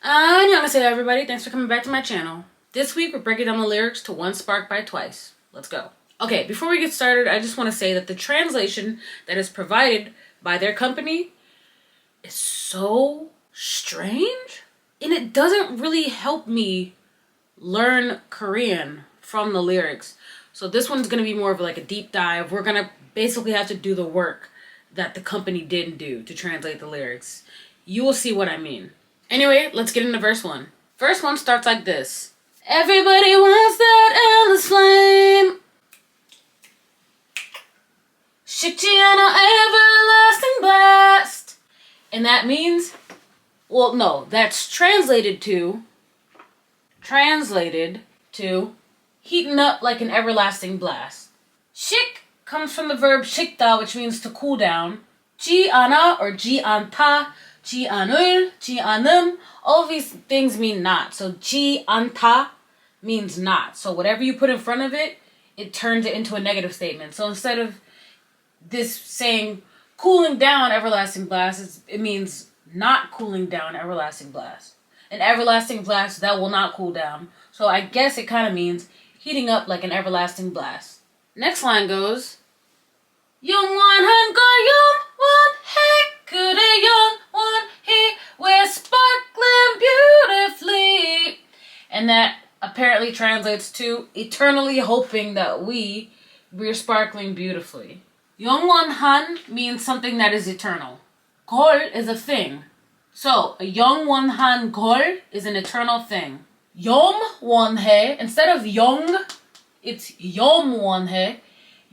Annyeonghaseyo everybody, thanks for coming back to my channel. This week we're breaking down the lyrics to One Spark by Twice. Let's go. Okay, before we get started, I just want to say that the translation that is provided by their company is so strange, and it doesn't really help me learn Korean from the lyrics. So this one's going to be more of like a deep dive. We're going to basically have to do the work that the company didn't do to translate the lyrics. You will see what I mean. Anyway, let's get into verse 1. Verse 1 starts like this. Everybody wants that endless flame. Shikjiano everlasting blast. And that means, well, no, that's translated to heating up like an everlasting blast. Shik comes from the verb shikda, which means to cool down. Ji ana or ji anta, ji anul, ji anum, all of these things mean not. So ji anta means not. So whatever you put in front of it, it turns it into a negative statement. So instead of this saying cooling down everlasting blast, it means not cooling down everlasting blast. An everlasting blast that will not cool down. So I guess it kind of means heating up like an everlasting blast. Next line goes, 영원한 걸 영원해 그래 영원히 we're sparkling beautifully. And that apparently translates to eternally hoping that we're sparkling beautifully. 영원한 means something that is eternal. 걸 is a thing. So a 영원한 걸 is an eternal thing. 영원해, instead of 영, it's 영원해.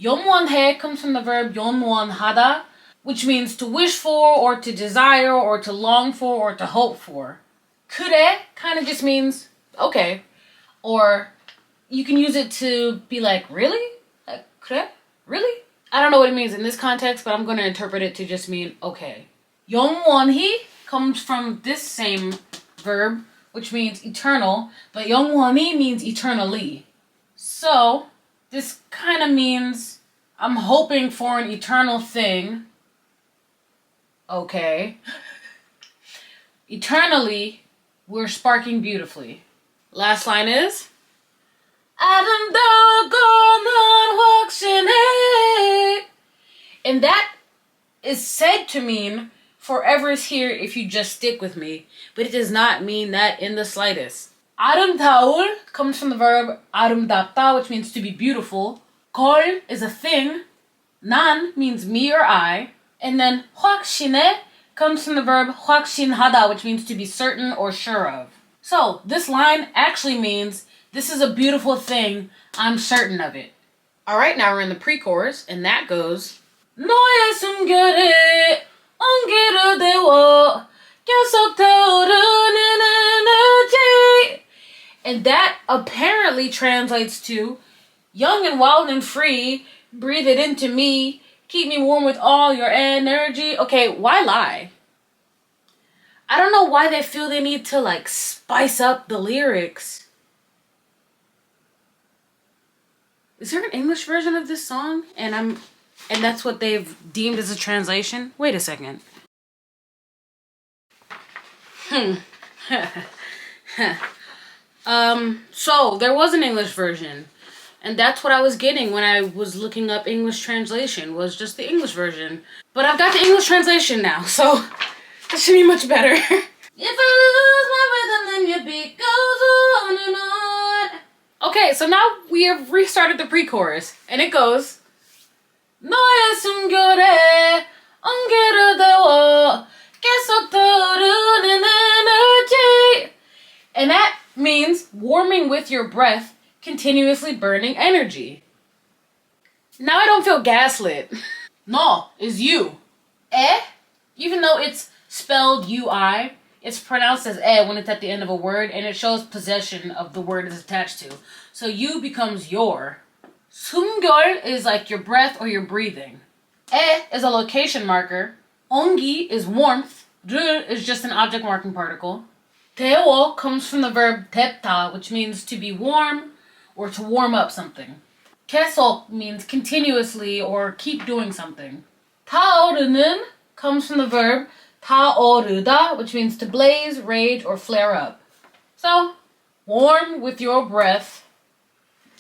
영원해 comes from the verb 영원하다, which means to wish for, or to desire, or to long for, or to hope for. 그래 kind of just means okay. Or you can use it to be like, really? Like, 그래? Really? I don't know what it means in this context, but I'm going to interpret it to just mean okay. 영원히 comes from this same verb, which means eternal, but 영원히 means eternally. So this kind of means I'm hoping for an eternal thing. Okay. Eternally, we're sparking beautifully. Last line is 아름다워 건 확신해. And that is said to mean forever is here if you just stick with me, but it does not mean that in the slightest. 아름다울 comes from the verb 아름답다, which means to be beautiful. 걸 is a thing. 난 means me or I. And then 확신해 comes from the verb 확신하다, which means to be certain or sure of. So this line actually means this is a beautiful thing. I'm certain of it. Alright, now we're in the pre-chorus, and that goes 너의 숨결에 온기를 데워 계속 타오르는 에너지. And that apparently translates to young and wild and free, breathe it into me, keep me warm with all your energy. Okay, why lie? I don't know why they feel they need to like spice up the lyrics. Is there an English version of this song? And that's what they've deemed as a translation? Wait a second. So there was an English version. And that's what I was getting when I was looking up English translation, was just the English version. But I've got the English translation now, so that should be much better. If I lose my rhythm, then your beat goes on and on. Okay, so now we have restarted the pre-chorus, and it goes 너의 숨결에 온기를 데워 계속 타오르는 energy. And that means warming with your breath, continuously burning energy. Now I don't feel gaslit. No is you. Even though it's spelled UI, it's pronounced as when it's at the end of a word, and it shows possession of the word it's attached to. So you becomes your. 숨결 is like your breath or your breathing. Is a location marker. 온기 is warmth. 를 is just an object marking particle. 데워 comes from the verb 뎁다, which means to be warm or to warm up something. 계속 means continuously or keep doing something. 타오르는 comes from the verb 타오르다, which means to blaze, rage, or flare up. So, warm with your breath,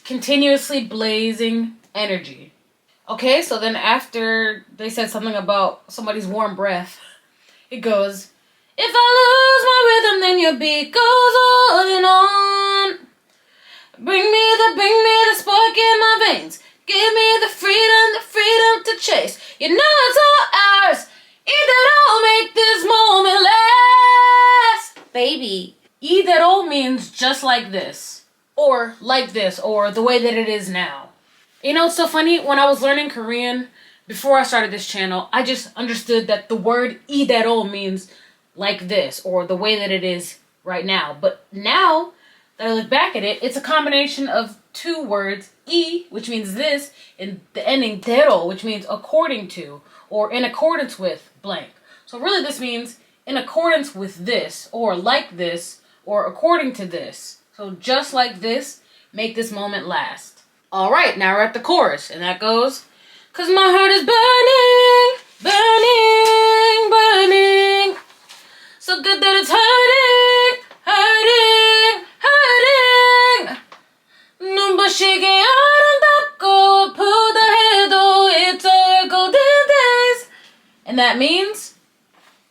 continuously blazing energy. Okay, so then after they said something about somebody's warm breath, it goes, if I lose my rhythm, then your beat goes on and on. Bring me the spark in my veins. Give me the freedom to chase. You know it's all ours. Either make this moment last. Baby. Either means just like this. Or like this. Or the way that it is now. You know, it's so funny. When I was learning Korean, before I started this channel, I just understood that the word idero means like this. Or the way that it is right now. But now that I look back at it, it's a combination of two words, I, which means this, and the ending dero, which means according to, or in accordance with blank. So really this means in accordance with this, or like this, or according to this. So just like this, make this moment last. Alright, now we're at the chorus, and that goes, 'cause my heart is burning, burning, burning, so good that it's hurting, hurting, hurting. 눈부시게 아름답고 아프다 해도 it's our golden days. And that means,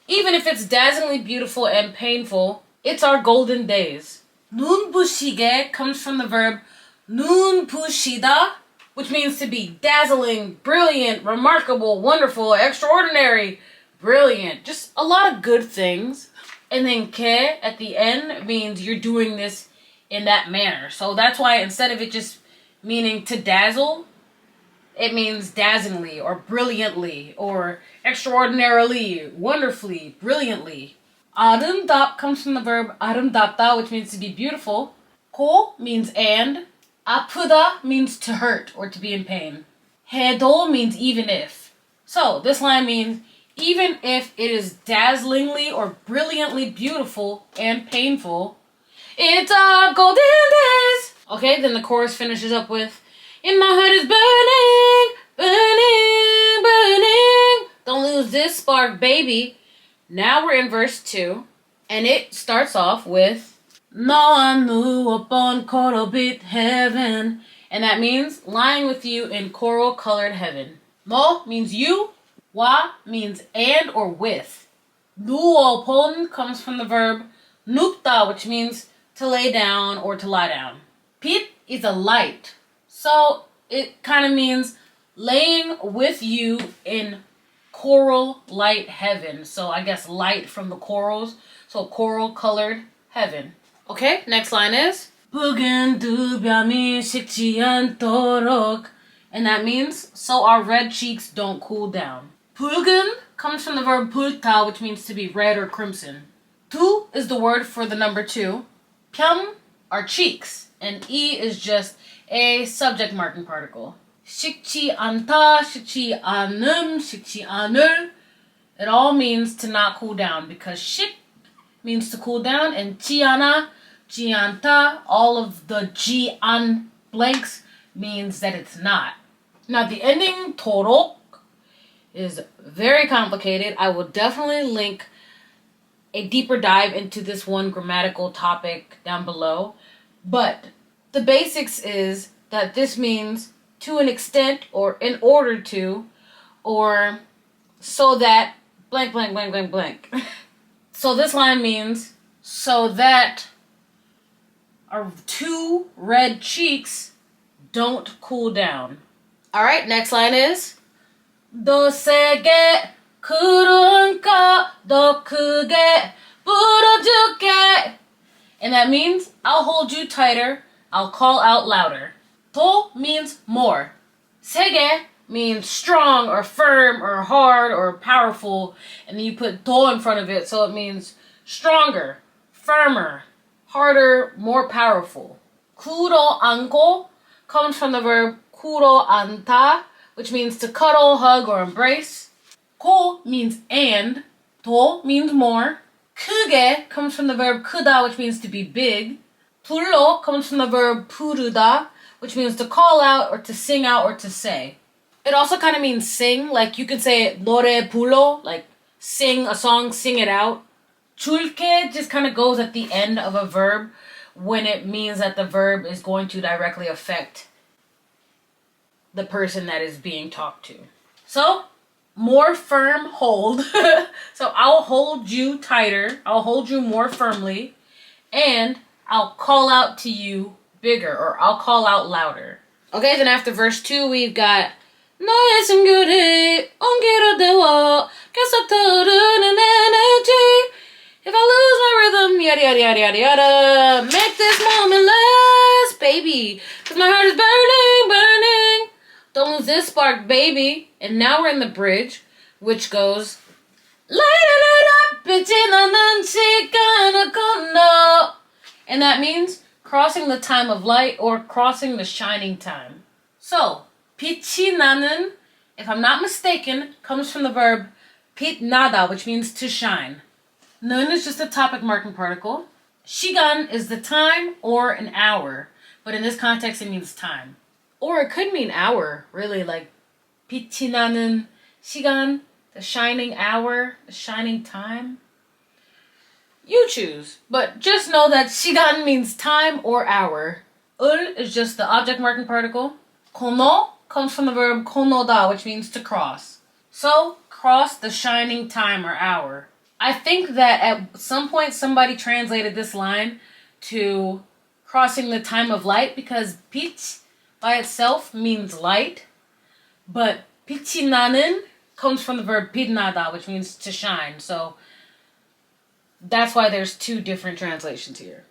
even if it's dazzlingly beautiful and painful, it's our golden days. 눈부시게 comes from the verb 눈부시다, which means to be dazzling, brilliant, remarkable, wonderful, extraordinary, brilliant. Just a lot of good things. And then que at the end means you're doing this in that manner. So that's why instead of it just meaning to dazzle, it means dazzlingly or brilliantly or extraordinarily, wonderfully, brilliantly. 아름답 comes from the verb 아름답다, which means to be beautiful. 고 means and. 아프다 means to hurt or to be in pain. 해도 means even if. So this line means even if it is dazzlingly or brilliantly beautiful and painful, it's our golden days. Okay, then the chorus finishes up with, and my heart is burning, burning, burning. Don't lose this spark, baby. Now we're in verse 2, and it starts off with, 너와 누워본 코랄빛 heaven. And that means lying with you in coral-colored heaven. 너 means you. 와 means and or with. 누워본 comes from the verb 눕다, which means to lay down or to lie down. 빛 is a light. So it kind of means laying with you in coral light heaven. So I guess light from the corals. So coral-colored heaven. Okay, next line is 붉은 두 뺨이 식지 않도록. And that means so our red cheeks don't cool down. 붉은 comes from the verb 붉다, which means to be red or crimson. 두 is the word for the number 2. 뺨 are cheeks. And 이 is just a subject marking particle. 식지 않다, 식지 않음, 식지 않을. It all means to not cool down because 식 means to cool down and 지않아, 지않다, all of the 지안 blanks means that it's not. Now the ending 도록 is very complicated. I will definitely link a deeper dive into this one grammatical topic down below. But the basics is that this means to an extent or in order to or so that blank, blank, blank, blank, blank. So this line means so that our 2 red cheeks don't cool down. Alright, next line is 더 세게 그러니까 더 크게 불어줄게. And that means I'll hold you tighter, I'll call out louder. 더 means more. 세게 means strong or firm or hard or powerful, and then you put 더 in front of it, so it means stronger, firmer, harder, more powerful. 꿇어안고 comes from the verb 꿇어안다, which means to cuddle, hug, or embrace. 고 means and. 더 means more. 크게 comes from the verb 크다, which means to be big. 불러 comes from the verb 부르다, which means to call out or to sing out or to say. It also kind of means sing, like you can say 노래 불러, like sing a song, sing it out. 줄게 just kind of goes at the end of a verb when it means that the verb is going to directly affect the person that is being talked to. So, more firm hold. So I'll hold you tighter. I'll hold you more firmly. And I'll call out to you bigger, or I'll call out louder. Okay, then after verse 2, we've got 너의 숨결에 온기로 데워 계속 떠오르는 energy. If I lose my rhythm, yada yada yada yada yada, make this moment last, baby. Cause my heart is burning, burning. Don't lose this spark, baby. And now we're in the bridge, which goes, light it up, 빛이 나는 시간을 건너. And that means crossing the time of light or crossing the shining time. So, 빛이 나는, if I'm not mistaken, comes from the verb 빛나다, which means to shine. 는 is just a topic marking particle. 시간 is the time or an hour, but in this context it means time. Or it could mean hour, really, like 빛이 나는 시간, the shining hour, the shining time. You choose, but just know that 시간 means time or hour. 을 is just the object marking particle. 건너 comes from the verb 건너다, which means to cross. So, cross the shining time or hour. I think that at some point somebody translated this line to crossing the time of light, because 빛 by itself means light, but 빛이 나는 comes from the verb 빛나다, which means to shine. So that's why there's two different translations here.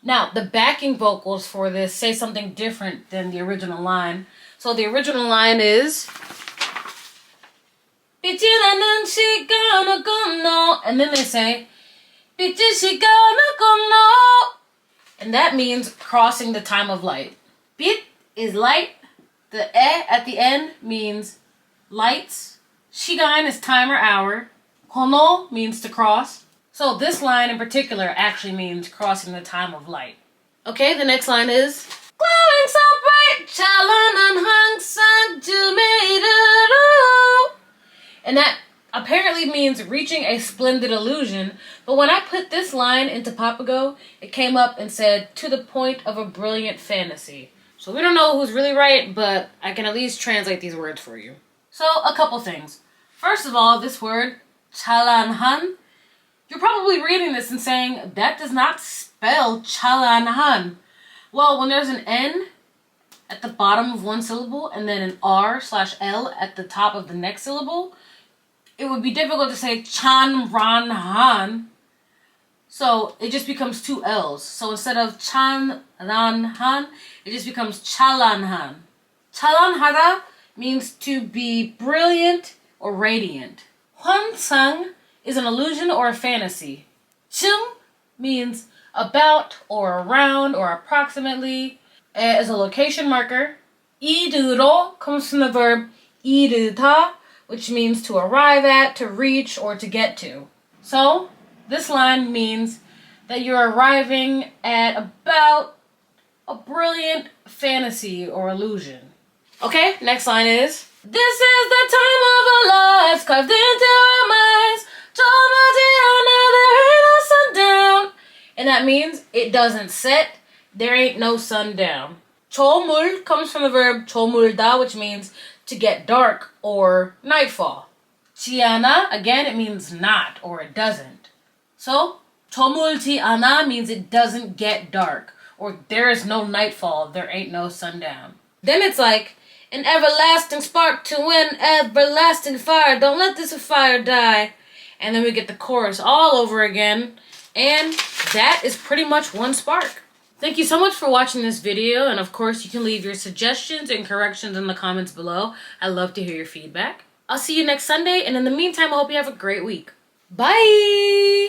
Now, the backing vocals for this say something different than the original line. So the original line is 빛이 나는 시간을 건너, and then they say 빛이 시간을 건너, and that means crossing the time of light. 빛 is light. The 에 at the end means lights. 시간 is time or hour. 건너 means to cross. So this line in particular actually means crossing the time of light. Okay, the next line is glowing so bright, 찬란한 항상 주미르로. And that apparently means reaching a splendid illusion. But when I put this line into Papago, it came up and said, to the point of a brilliant fantasy. So we don't know who's really right, but I can at least translate these words for you. So a couple things. First of all, this word, 찬란한, you're probably reading this and saying, that does not spell 찬란한. Well, when there's an N at the bottom of one syllable and then an R/L at the top of the next syllable, it would be difficult to say 찬란한. So it just becomes two L's. So instead of 찬란한, it just becomes 찬란한. 찬란하다 means to be brilliant or radiant. 환상 is an illusion or a fantasy. 쯤 means about or around or approximately as a location marker. 이르러 comes from the verb 이르다, which means to arrive at, to reach, or to get to. So, this line means that you're arriving at about a brilliant fantasy or illusion. Okay, next line is, this is the time of our lives, carved into our minds. There ain't no sundown. And that means it doesn't set, there ain't no sundown. 조물 comes from the verb 조물다, which means to get dark or nightfall. 지않아, again, it means not or it doesn't. So, 조물지 않아 means it doesn't get dark, or there is no nightfall, there ain't no sundown. Then it's like, an everlasting spark to an everlasting fire, don't let this fire die. And then we get the chorus all over again, and that is pretty much one spark. Thank you so much for watching this video, and of course you can leave your suggestions and corrections in the comments below. I love to hear your feedback. I'll see you next Sunday, and in the meantime, I hope you have a great week. Bye!